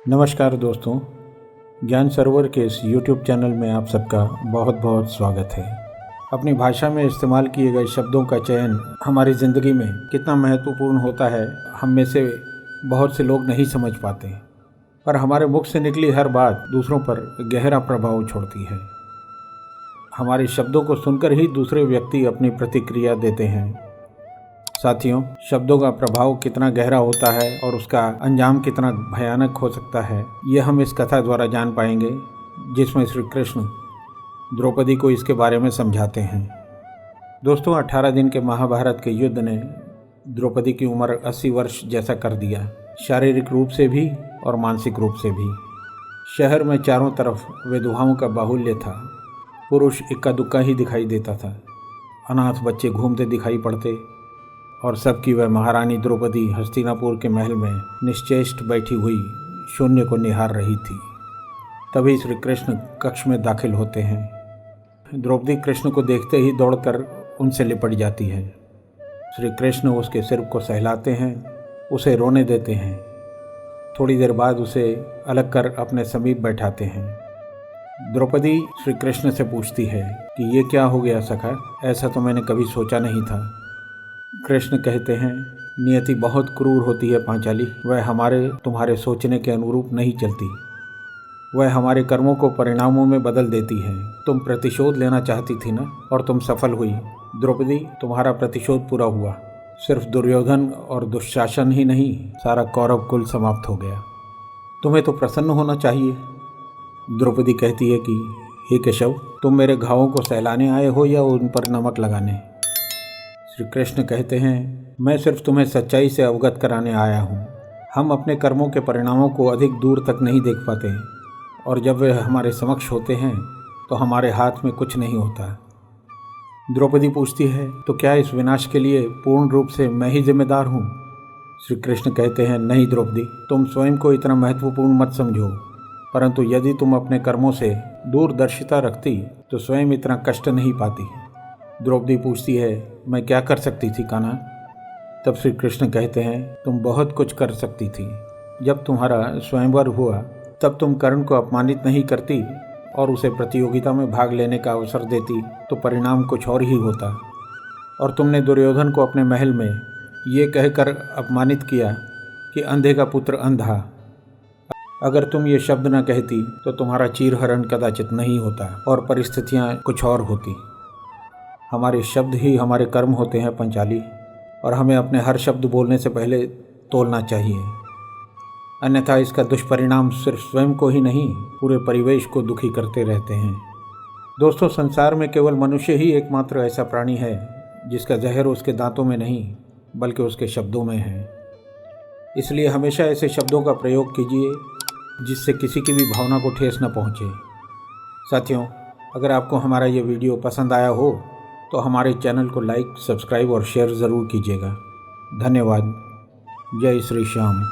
नमस्कार दोस्तों, ज्ञान सरोवर के इस YouTube चैनल में आप सबका बहुत बहुत स्वागत है। अपनी भाषा में इस्तेमाल किए गए शब्दों का चयन हमारी ज़िंदगी में कितना महत्वपूर्ण होता है, हम में से बहुत से लोग नहीं समझ पाते, पर हमारे मुख से निकली हर बात दूसरों पर गहरा प्रभाव छोड़ती है। हमारे शब्दों को सुनकर ही दूसरे व्यक्ति अपनी प्रतिक्रिया देते हैं। साथियों, शब्दों का प्रभाव कितना गहरा होता है और उसका अंजाम कितना भयानक हो सकता है, ये हम इस कथा द्वारा जान पाएंगे, जिसमें श्री कृष्ण द्रौपदी को इसके बारे में समझाते हैं। दोस्तों, 18 दिन के महाभारत के युद्ध ने द्रौपदी की उम्र 80 वर्ष जैसा कर दिया, शारीरिक रूप से भी और मानसिक रूप से भी। शहर में चारों तरफ विधवाओं का बाहुल्य था। पुरुष इक्का दुक्का ही दिखाई देता था। अनाथ बच्चे घूमते दिखाई पड़ते और सबकी वह महारानी द्रौपदी हस्तिनापुर के महल में निश्चेष्ट बैठी हुई शून्य को निहार रही थी। तभी श्री कृष्ण कक्ष में दाखिल होते हैं। द्रौपदी कृष्ण को देखते ही दौड़कर उनसे लिपट जाती है। श्री कृष्ण उसके सिर को सहलाते हैं, उसे रोने देते हैं। थोड़ी देर बाद उसे अलग कर अपने समीप बैठाते हैं। द्रौपदी श्री कृष्ण से पूछती है कि ये क्या हो गया सखा, ऐसा तो मैंने कभी सोचा नहीं था। कृष्ण कहते हैं, नियति बहुत क्रूर होती है पांचाली, वह हमारे तुम्हारे सोचने के अनुरूप नहीं चलती। वह हमारे कर्मों को परिणामों में बदल देती है। तुम प्रतिशोध लेना चाहती थी ना, और तुम सफल हुई। द्रौपदी, तुम्हारा प्रतिशोध पूरा हुआ। सिर्फ दुर्योधन और दुशासन ही नहीं, सारा कौरव कुल समाप्त हो गया। तुम्हें तो प्रसन्न होना चाहिए। द्रौपदी कहती है कि हे केशव, तुम मेरे घावों को सहलाने आए हो या उन पर नमक लगाने? श्री कृष्ण कहते हैं, मैं सिर्फ तुम्हें सच्चाई से अवगत कराने आया हूँ। हम अपने कर्मों के परिणामों को अधिक दूर तक नहीं देख पाते, और जब वे हमारे समक्ष होते हैं तो हमारे हाथ में कुछ नहीं होता। द्रौपदी पूछती है, तो क्या इस विनाश के लिए पूर्ण रूप से मैं ही जिम्मेदार हूँ? श्री कृष्ण कहते हैं, नहीं द्रौपदी, तुम स्वयं को इतना महत्वपूर्ण मत समझो, परंतु यदि तुम अपने कर्मों से दूरदर्शिता रखती तो स्वयं इतना कष्ट नहीं पाती। द्रौपदी पूछती है, मैं क्या कर सकती थी कान्हा? तब श्री कृष्ण कहते हैं, तुम बहुत कुछ कर सकती थी। जब तुम्हारा स्वयंवर हुआ तब तुम कर्ण को अपमानित नहीं करती और उसे प्रतियोगिता में भाग लेने का अवसर देती तो परिणाम कुछ और ही होता। और तुमने दुर्योधन को अपने महल में ये कहकर अपमानित किया कि अंधे का पुत्र अंधा। अगर तुम ये शब्द न कहती तो तुम्हारा चीरहरण कदाचित नहीं होता और परिस्थितियाँ कुछ और होती। हमारे शब्द ही हमारे कर्म होते हैं पंचाली, और हमें अपने हर शब्द बोलने से पहले तोलना चाहिए, अन्यथा इसका दुष्परिणाम सिर्फ स्वयं को ही नहीं, पूरे परिवेश को दुखी करते रहते हैं। दोस्तों, संसार में केवल मनुष्य ही एकमात्र ऐसा प्राणी है जिसका जहर उसके दांतों में नहीं बल्कि उसके शब्दों में है। इसलिए हमेशा ऐसे शब्दों का प्रयोग कीजिए जिससे किसी की भी भावना को ठेस न पहुँचे। साथियों, अगर आपको हमारा ये वीडियो पसंद आया हो तो हमारे चैनल को लाइक, सब्सक्राइब और शेयर ज़रूर कीजिएगा। धन्यवाद। जय श्री श्याम।